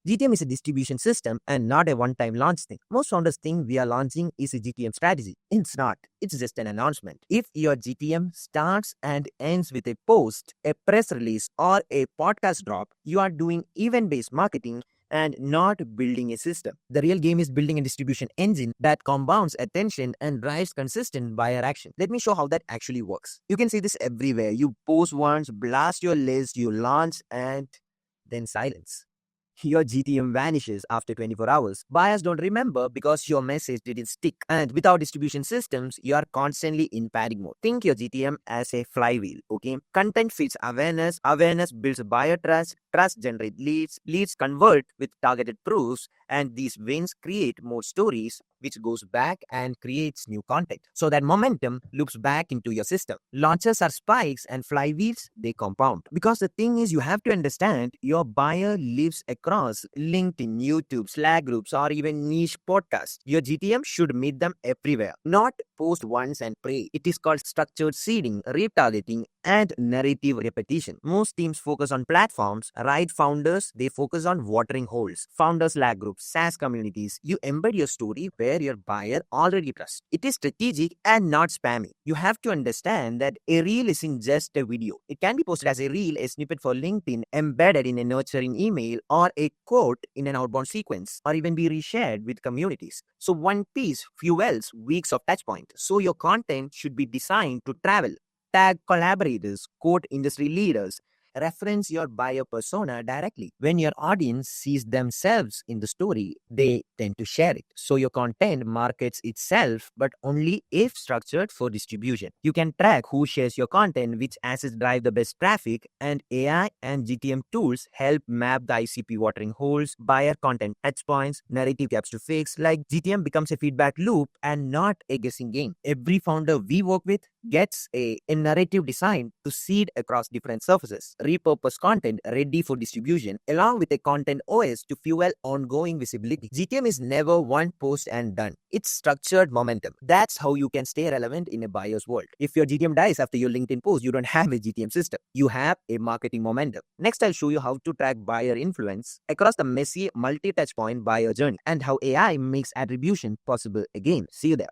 GTM is a distribution system and not a one-time launch thing. Most founders think we are launching is a GTM strategy. It's not. It's just an announcement. If your GTM starts and ends with a post, a press release, or a podcast drop, you are doing event-based marketing and not building a system. The real game is building a distribution engine that compounds attention and drives consistent buyer action. Let me show how that actually works. You can see this everywhere. You post once, blast your list, you launch, and then silence. Your GTM vanishes after 24 hours. Buyers don't remember because your message didn't stick. And without distribution systems, you are constantly in panic mode. Think your GTM as a flywheel, okay? Content feeds awareness, awareness builds buyer trust, trust generates leads, leads convert with targeted proofs, and these wins create more stories, which goes back and creates new content. So that momentum loops back into your system. Launches are spikes and flywheels, they compound. Because the thing is, you have to understand your buyer lives across LinkedIn, YouTube, Slack groups, or even niche podcasts. Your GTM should meet them everywhere, not post once and pray. It is called structured seeding, retargeting, and narrative repetition. Most teams focus on platforms, right? Founders, they focus on watering holes. Founders Slack groups, SaaS communities, you embed your story where your buyer already trusts. It is strategic and not spammy. You have to understand that a reel isn't just a video. It can be posted as a reel, a snippet for LinkedIn, embedded in a nurturing email, or a quote in an outbound sequence, or even be reshared with communities. So one piece fuels weeks of touchpoint. So your content should be designed to travel. Tag collaborators, quote industry leaders, reference your buyer persona directly. When your audience sees themselves in the story, they tend to share it. So your content markets itself, but only if structured for distribution. You can track who shares your content, which assets drive the best traffic, and AI and GTM tools help map the ICP watering holes, buyer content touchpoints, narrative gaps to fix. Like GTM becomes a feedback loop and not a guessing game. Every founder we work with gets a narrative designed to seed across different surfaces, repurpose content ready for distribution, along with a content OS to fuel ongoing visibility. GTM is never one post and done. It's structured momentum. That's how you can stay relevant in a buyer's world. If your GTM dies after your LinkedIn post, you don't have a GTM system. You have a marketing momentum. Next, I'll show you how to track buyer influence across the messy multi-touchpoint buyer journey and how AI makes attribution possible again. See you there.